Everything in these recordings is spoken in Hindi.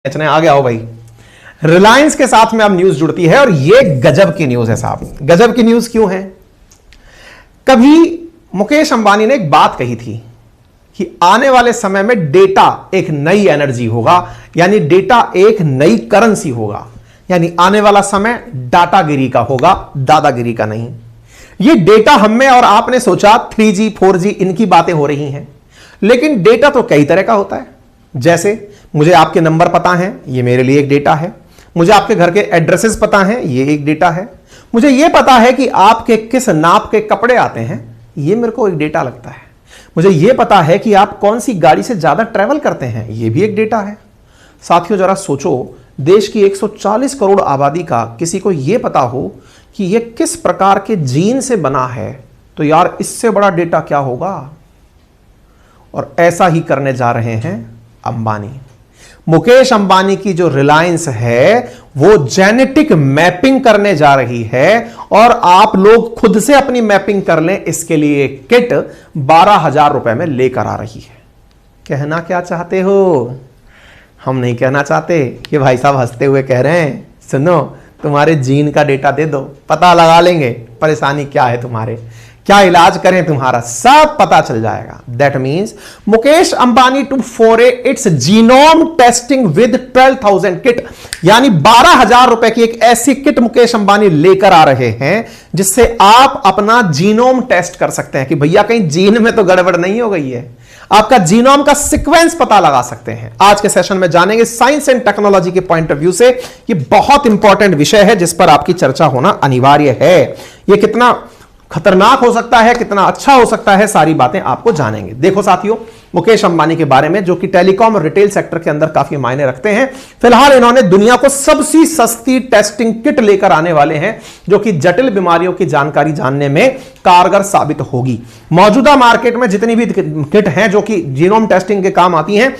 आ गया हो भाई। रिलायंस के साथ में अब न्यूज जुड़ती है और ये गजब की न्यूज है साहब। गजब की न्यूज क्यों है? कभी मुकेश अंबानी ने एक बात कही थी कि आने वाले समय में डेटा एक नई एनर्जी होगा, यानी डेटा एक नई करेंसी होगा, यानी आने वाला समय डाटागिरी का होगा, दादागिरी का नहीं। ये डेटा हमें और आपने सोचा 3G 4G इनकी बातें हो रही हैं, लेकिन डेटा तो कई तरह का होता है। जैसे मुझे आपके नंबर पता है, ये मेरे लिए एक डेटा है। मुझे आपके घर के एड्रेसेस पता है, ये एक डेटा है। मुझे ये पता है कि आपके किस नाप के कपड़े आते हैं, ये मेरे को एक डेटा लगता है। मुझे ये पता है कि आप कौन सी गाड़ी से ज्यादा ट्रैवल करते हैं, ये भी एक डेटा है। साथियों जरा सोचो, देश की 140 करोड़ आबादी का किसी को यह पता हो कि यह किस प्रकार के जीन से बना है, तो यार इससे बड़ा डेटा क्या होगा। और ऐसा ही करने जा रहे हैं अंबानी। मुकेश अंबानी की जो रिलायंस है वो जेनेटिक मैपिंग करने जा रही है और आप लोग खुद से अपनी मैपिंग कर लें, इसके लिए किट 12,000 रुपए में लेकर आ रही है। कहना क्या चाहते हो? हम नहीं कहना चाहते कि भाई साहब हंसते हुए कह रहे हैं, सुनो तुम्हारे जीन का डेटा दे दो, पता लगा लेंगे परेशानी क्या है तुम्हारे, क्या इलाज करें तुम्हारा, सब पता चल जाएगा। That means Mukesh Ambani to offer its genome testing with 12,000 kit, यानी 12,000 रुपए की एक ऐसी किट मुकेश अंबानी लेकर आ रहे हैं जिससे आप अपना जीनोम टेस्ट कर सकते हैं कि भैया कहीं जीन में तो गड़बड़ नहीं हो गई है। आपका जीनोम का सीक्वेंस पता लगा सकते हैं। आज के सेशन में जानेंगे साइंस एंड टेक्नोलॉजी के पॉइंट ऑफ व्यू से। ये बहुत इंपॉर्टेंट विषय है जिस पर आपकी चर्चा होना अनिवार्य है। ये कितना खतरनाक हो सकता है, कितना अच्छा हो सकता है, सारी बातें आपको जानेंगे। देखो साथियों, मुकेश अंबानी के बारे में, जो कि टेलीकॉम और रिटेल सेक्टर के अंदर काफी मायने रखते हैं, फिलहाल इन्होंने दुनिया को सबसे सस्ती टेस्टिंग किट लेकर आने वाले हैं जो कि जटिल बीमारियों की जानकारी जानने में कारगर साबित होगी। मौजूदा मार्केट में जितनी भी किट हैं जो कि जीनोम टेस्टिंग के काम आती हैं,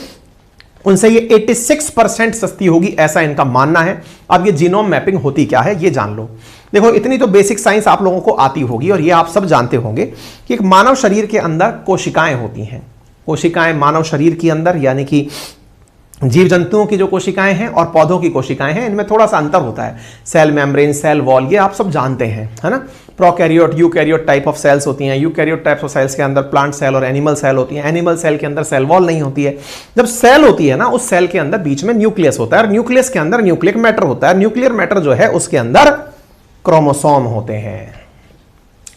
उनसे ये 86% सस्ती होगी, ऐसा इनका मानना है। अब ये जीनोम मैपिंग होती क्या है ये जान लो। देखो, इतनी तो बेसिक साइंस आप लोगों को आती होगी और ये आप सब जानते होंगे कि एक मानव शरीर के अंदर कोशिकाएं होती हैं। कोशिकाएं मानव शरीर के अंदर, यानी कि जीव जंतुओं की जो कोशिकाएं हैं और पौधों की कोशिकाएं हैं, इनमें थोड़ा सा अंतर होता है। सेल मेम्ब्रेन, सेल वॉल, ये आप सब जानते हैं, है ना। Prokaryote, eukaryote type of cells होती हैं। यूकैरियोट टाइप ऑफ सेल्स के अंदर प्लांट सेल और एनिमल सेल होती हैं। एनिमल सेल के अंदर सेल वॉल नहीं होती है। जब सेल होती है ना, उस सेल के अंदर बीच में न्यूक्लियस होता है और न्यूक्लियस के अंदर न्यूक्लिक मैटर होता है। न्यूक्लियर मैटर जो है उसके अंदर क्रोमोसोम होते हैं,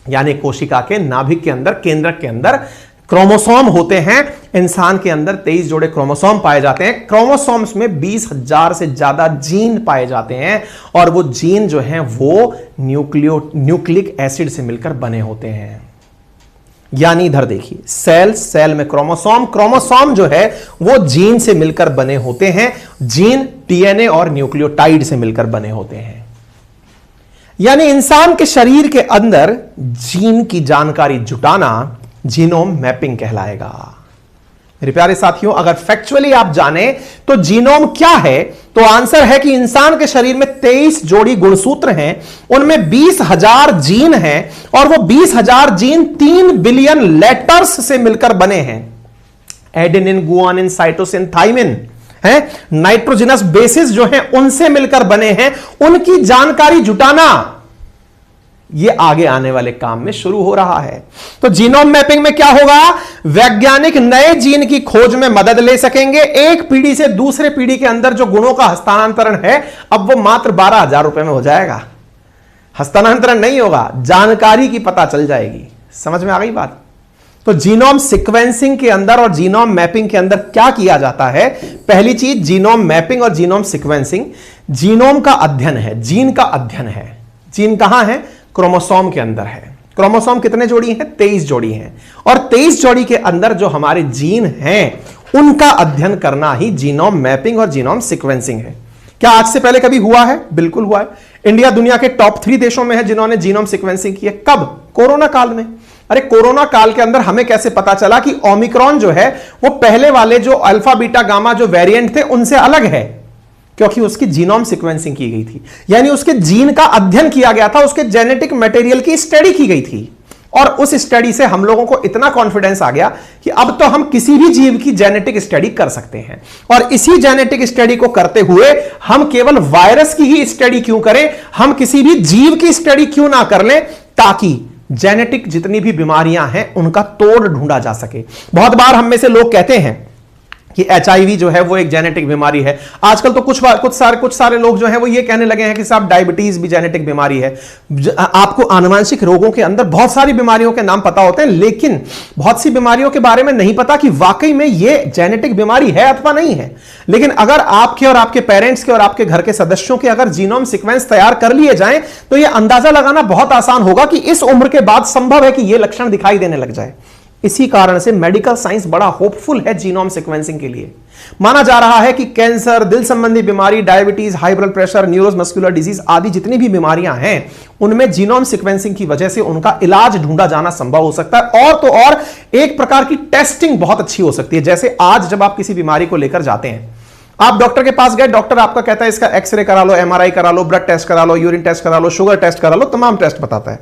यानी कोशिका के नाभिक के अंदर, केंद्रक के अंदर क्रोमोसोम होते हैं। इंसान के अंदर 23 जोड़े क्रोमोसोम पाए जाते हैं। क्रोमोसोम्स में 20,000 से ज्यादा जीन पाए जाते हैं और वो जीन जो हैं वो न्यूक्लिक एसिड से मिलकर बने होते हैं। यानी इधर देखिए, सेल में क्रोमोसोम जो है वो जीन से मिलकर बने होते हैं। जीन डीएनए और न्यूक्लियोटाइड से मिलकर बने होते हैं। यानी इंसान के शरीर के अंदर जीन की जानकारी जुटाना जीनोम मैपिंग कहलाएगा। मेरे प्यारे साथियों, अगर फैक्चुअली आप जाने तो जीनोम क्या है, तो आंसर है कि इंसान के शरीर में 23 जोड़ी गुणसूत्र हैं, उनमें 20,000 जीन हैं और वो 20,000 जीन 3 बिलियन लेटर्स से मिलकर बने हैं। एडेनिन, गुआनिन, साइटोसिन, थाइमिन है, नाइट्रोजनस बेसिस जो हैं उनसे मिलकर बने हैं। उनकी जानकारी जुटाना ये आगे आने वाले काम में शुरू हो रहा है। तो जीनोम मैपिंग में क्या होगा? वैज्ञानिक नए जीन की खोज में मदद ले सकेंगे। एक पीढ़ी से दूसरे पीढ़ी के अंदर जो गुणों का हस्तांतरण है, अब वो मात्र 12,000 रुपए में हो जाएगा। हस्तांतरण नहीं होगा, जानकारी की पता चल जाएगी। समझ में आ गई बात? तो जीनोम सीक्वेंसिंग के अंदर और जीनोम मैपिंग के अंदर क्या किया जाता है? पहली चीज, जीनोम मैपिंग और जीनोम सीक्वेंसिंग, जीनोम का अध्ययन है, जीन का अध्ययन है। जीन कहां है? क्रोमोसोम के अंदर है। क्रोमोसोम कितने जोड़ी हैं? 23 जोड़ी हैं। और 23 जोड़ी के अंदर जो हमारे जीन हैं उनका अध्ययन करना ही जीनोम मैपिंग और जीनोम सीक्वेंसिंग है। क्या आज से पहले कभी हुआ है? बिल्कुल हुआ है। इंडिया दुनिया के टॉप 3 देशों में है जिन्होंने जीनोम सीक्वेंसिंग की है। कब? कोरोना काल में। अरे कोरोना काल के अंदर हमें कैसे पता चला कि ओमिक्रॉन जो है वो पहले वाले जो अल्फा बीटा गामा जो वेरिएंट थे उनसे अलग है? क्योंकि उसकी जीनोम सीक्वेंसिंग की गई थी, यानी उसके जीन का अध्ययन किया गया था, उसके जेनेटिक मटेरियल की स्टडी की गई थी। और उस स्टडी से हम लोगों को इतना कॉन्फिडेंस आ गया कि अब तो हम किसी भी जीव की जेनेटिक स्टडी कर सकते हैं। और इसी जेनेटिक स्टडी को करते हुए हम केवल वायरस की ही स्टडी क्यों करें, हम किसी भी जीव की स्टडी क्यों ना कर लें, ताकि जेनेटिक जितनी भी बीमारियां हैं उनका तोड़ ढूंढा जा सके। बहुत बार हम में से लोग कहते हैं कि HIV जो है वो एक जेनेटिक बीमारी है। आजकल तो कुछ सारे लोग जो हैं वो ये कहने लगे हैं कि साहब डायबिटीज भी जेनेटिक बीमारी है। आपको आनुवंशिक रोगों के अंदर बहुत सारी बीमारियों के नाम पता होते हैं, लेकिन बहुत सी बीमारियों के बारे में नहीं पता कि वाकई में ये जेनेटिक बीमारी है अथवा नहीं है। लेकिन अगर आपके और आपके पेरेंट्स के और आपके घर के सदस्यों के अगर जीनोम सीक्वेंस तैयार कर लिए जाएं तो यह अंदाजा लगाना बहुत आसान होगा कि इस उम्र के बाद संभव है कि यह लक्षण दिखाई देने लग जाए। इसी कारण से मेडिकल साइंस बड़ा होपफुल है जीनोम सीक्वेंसिंग के लिए। माना जा रहा है कि कैंसर, दिल संबंधी बीमारी, diabetes, high blood pressure, neuromuscular disease आदि जितनी भी बीमारियां हैं उनमें जीनोम सीक्वेंसिंग की वजह से उनका इलाज ढूंढा जाना संभव हो सकता है। और तो और एक प्रकार की टेस्टिंग बहुत अच्छी हो सकती है। जैसे आज जब आप किसी बीमारी को लेकर जाते हैं, आप डॉक्टर के पास गए, डॉक्टर आपका कहता है इसका एक्सरे करा लो, MRI करा लो, ब्लड टेस्ट करा लो, यूरिन टेस्ट करा लो, शुगर टेस्ट करा लो, तमाम टेस्ट बताता है।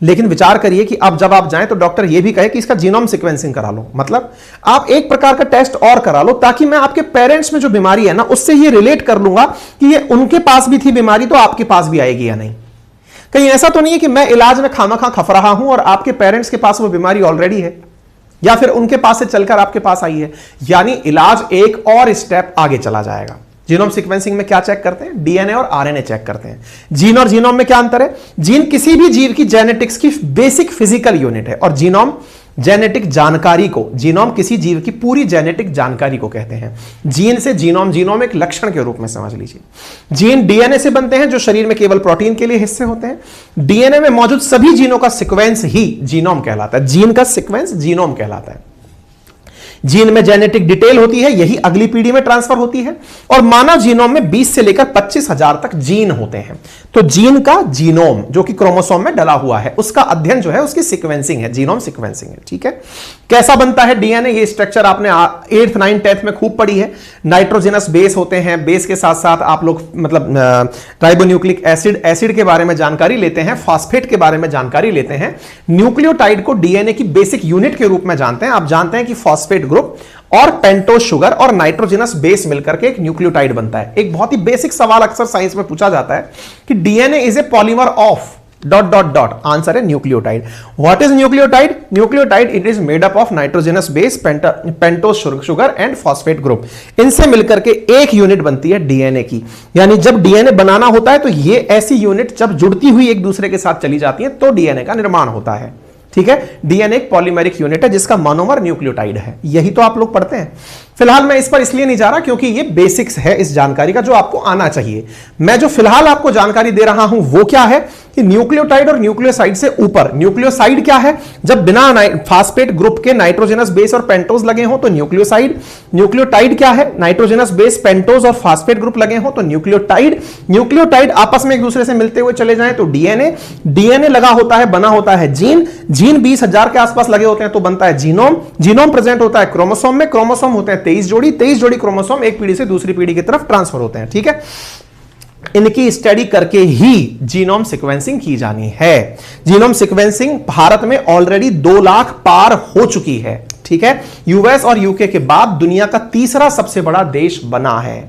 लेकिन विचार करिए कि अब जब आप जाएं तो डॉक्टर यह भी कहे कि इसका जीनोम सीक्वेंसिंग करा लो, मतलब आप एक प्रकार का टेस्ट और करा लो ताकि मैं आपके पेरेंट्स में जो बीमारी है ना उससे ये रिलेट कर लूंगा कि ये उनके पास भी थी बीमारी तो आपके पास भी आएगी या नहीं। कहीं ऐसा तो नहीं है कि मैं इलाज में खामखा खप रहा हूं और आपके पेरेंट्स के पास वो बीमारी ऑलरेडी है या फिर उनके पास से चलकर आपके पास आई है। यानी इलाज एक और स्टेप आगे चला जाएगा। जीनोम सीक्वेंसिंग में क्या चेक करते हैं? DNA और RNA चेक करते हैं। जीन और जीनोम में क्या अंतर है? जीन किसी भी जीव की जेनेटिक्स की बेसिक फिजिकल यूनिट है और जीनोम जेनेटिक जानकारी को, जीनोम किसी जीव की पूरी जेनेटिक जानकारी को कहते हैं। जीन से जीनोम, जीनोम एक लक्षण के रूप में समझ लीजिए। जीन DNA से बनते हैं जो शरीर में केवल प्रोटीन के लिए हिस्से होते हैं। DNA में मौजूद सभी जीनों का सीक्वेंस ही जीनोम कहलाता है। जीन का सीक्वेंस जीनोम कहलाता है। जीन में जेनेटिक डिटेल होती है, यही अगली पीढ़ी में ट्रांसफर होती है। और मानव जीनोम में 20 से लेकर 25,000 तक जीन होते हैं। तो जीन का जीनोम जो कि क्रोमोसोम में डला हुआ है उसका अध्ययन जो है उसकी सीक्वेंसिंग है, जीनोम सीक्वेंसिंग है। ठीक है, कैसा बनता है DNA? ये स्ट्रक्चर आपने 8th 9th 10th में खूब पढ़ी है। नाइट्रोजनस बेस होते हैं, बेस के साथ साथ आप लोग मतलब राइबोन्यूक्लिक एसिड, एसिड के बारे में जानकारी लेते हैं, फॉस्फेट के बारे में जानकारी लेते हैं। न्यूक्लियोटाइड को DNA की बेसिक यूनिट के रूप में जानते हैं। आप जानते हैं कि फॉस्फेट ग्रुप और पेंटोज शुगर और नाइट्रोजनस बेस मिलकर के एक न्यूक्लियोटाइड बनता है। एक बहुत ही बेसिक सवाल अक्सर साइंस में पूछा जाता है कि DNA is a polymer of ... answer है nucleotide. What is nucleotide? Nucleotide it is made up of nitrogenous base, pentose sugar and phosphate group. इनसे मिलकर के एक यूनिट बनती है DNA की। यानी जब DNA बनाना होता है तो ये ऐसी यूनिट जब जुड़ती हुई एक दूसरे के साथ चली जाती है तो DNA का निर्माण होता है। ठीक है, DNA एक पॉलीमेरिक यूनिट है जिसका मोनोमर न्यूक्लियोटाइड है। यही तो आप लोग पढ़ते हैं। फिलहाल मैं इस पर इसलिए नहीं जा रहा क्योंकि ये बेसिक्स है इस जानकारी का जो आपको आना चाहिए। मैं जो फिलहाल आपको जानकारी दे रहा हूं वो क्या है कि न्यूक्लियोटाइड और न्यूक्लियोसाइड से ऊपर, न्यूक्लियोसाइड क्या है? जब बिना फॉस्फेट ग्रुप के नाइट्रोजनस बेस और पेंटोज लगे हो तो न्यूक्लियोसाइड। न्यूक्लियोटाइड क्या है? नाइट्रोजनस बेस, पेंटोज और फॉस्फेट ग्रुप लगे हो तो न्यूक्लियोटाइड। न्यूक्लियोटाइड आपस में एक दूसरे से मिलते हुए चले जाएं तो DNA। DNA लगा होता है, बना होता है जीन। जीन 20,000 के आसपास लगे होते हैं तो बनता है जीनोम। जीनोम प्रेजेंट होता है क्रोमोसोम में। क्रोमोसोम होते हैं 23 जोड़ी। 23 जोड़ी क्रोमोसोम एक पीढ़ी से दूसरी पीढ़ी की तरफ ट्रांसफर होते हैं। ठीक है, इनकी स्टडी करके ही जीनोम सीक्वेंसिंग की जानी है। जीनोम सीक्वेंसिंग भारत में ऑलरेडी 2 लाख पार हो चुकी है। ठीक है, US और UK के बाद दुनिया का तीसरा सबसे बड़ा देश बना है।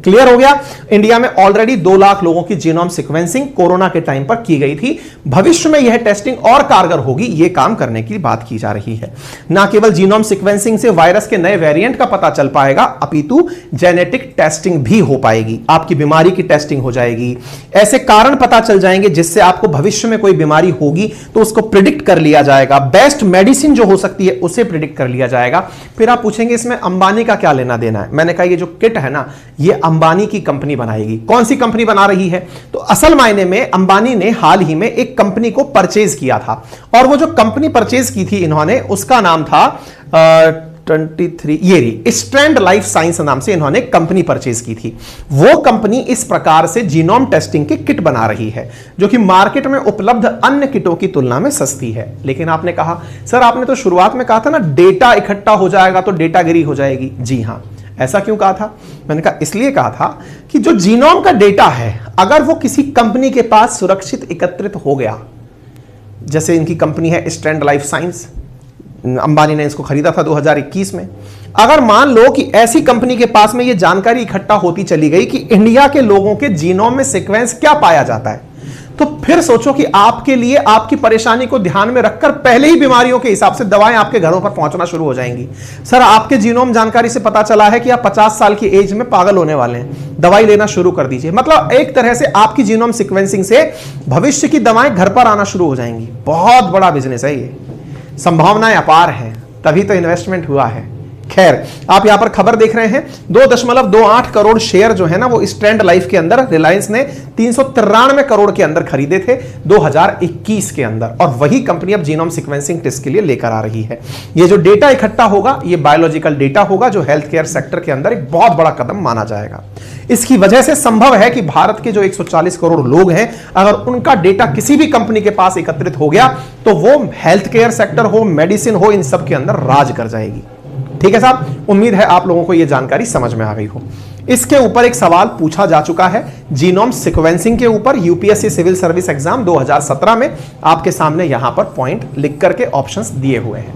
क्लियर हो गया? इंडिया में ऑलरेडी 2 लाख लोगों की जीनोम सीक्वेंसिंग कोरोना के टाइम पर की गई थी। भविष्य में यह टेस्टिंग और कारगर होगी, यह काम करने की बात की जा रही है। ना केवल जीनोम सीक्वेंसिंग से वायरस के नए वेरिएंट का पता चल पाएगा, अपितु जेनेटिक टेस्टिंग भी हो पाएगी। आपकी बीमारी की टेस्टिंग हो जाएगी, ऐसे कारण पता चल जाएंगे जिससे आपको भविष्य में कोई बीमारी होगी तो उसको प्रिडिक्ट कर लिया जाएगा। बेस्ट मेडिसिन जो हो सकती है उसे प्रिडिक्ट कर लिया जाएगा। फिर आप पूछेंगे इसमें अंबानी का क्या लेना देना है? मैंने कहा ये जो किट है ना, ये अंबानी की कंपनी बनाएगी। कौन सी कंपनी बना रही है? तो असल मायने में अंबानी ने हाल ही में एक कंपनी को परचेज किया था और वो जो कंपनी परचेज की थी इन्होंने, उसका नाम था 23 ये रही स्ट्रैंड लाइफ साइंस नाम से इन्होंने कंपनी परचेज की थी। वो कंपनी इस प्रकार से जीनोम टेस्टिंग की किट बना रही है जो कि मार्केट में उपलब्ध अन्य किटों की तुलना में सस्ती है। लेकिन आपने कहा सर, आपने तो शुरुआत में कहा था ना डेटा इकट्ठा हो जाएगा तो डेटागिरी हो जाएगी। जी हां, ऐसा क्यों कहा था? मैंने कहा इसलिए कहा था कि जो जीनोम का डेटा है अगर वो किसी कंपनी के पास सुरक्षित एकत्रित हो गया, जैसे इनकी कंपनी है स्टैंड लाइफ साइंस, अंबानी ने इसको खरीदा था 2021 में। अगर मान लो कि ऐसी कंपनी के पास में ये जानकारी इकट्ठा होती चली गई कि इंडिया के लोगों के जीनोम में सीक्वेंस क्या पाया जाता है, तो फिर सोचो कि आपके लिए आपकी परेशानी को ध्यान में रखकर पहले ही बीमारियों के हिसाब से दवाएं आपके घरों पर पहुंचना शुरू हो जाएंगी। सर, आपके जीनोम जानकारी से पता चला है कि आप 50 साल की एज में पागल होने वाले हैं, दवाई लेना शुरू कर दीजिए। मतलब एक तरह से आपकी जीनोम सीक्वेंसिंग से भविष्य की दवाएं घर पर आना शुरू हो जाएंगी। बहुत बड़ा बिजनेस है ये, संभावनाएं अपार है, तभी तो इन्वेस्टमेंट हुआ है। खैर, आप यहां पर खबर देख रहे हैं 2.28 करोड़ शेयर जो है ना वो स्टैंड लाइफ के अंदर रिलायंस ने 393 करोड़ के अंदर खरीदे थे 2021 के अंदर, और वही कंपनी अब जीनोम सीक्वेंसिंग टेस्ट के लिए लेकर आ रही है। ये जो डेटा इकट्ठा होगा ये बायोलॉजिकल डेटा होगा, जो हेल्थ केयर सेक्टर के अंदर एक बहुत बड़ा कदम माना जाएगा। इसकी वजह से संभव है कि भारत के जो 140 करोड़ लोग हैं, अगर उनका डेटा किसी भी कंपनी के पास एकत्रित हो गया तो वो हेल्थ केयर सेक्टर हो, मेडिसिन हो, इन सब के अंदर राज कर जाएगी। ठीक है साहब, उम्मीद है आप लोगों को यह जानकारी समझ में आ गई हो। इसके ऊपर एक सवाल पूछा जा चुका है जीनोम सीक्वेंसिंग के ऊपर, यूपीएससी सिविल सर्विस एग्जाम 2017 में। आपके सामने यहां पर पॉइंट लिख करके ऑप्शंस दिए हुए हैं।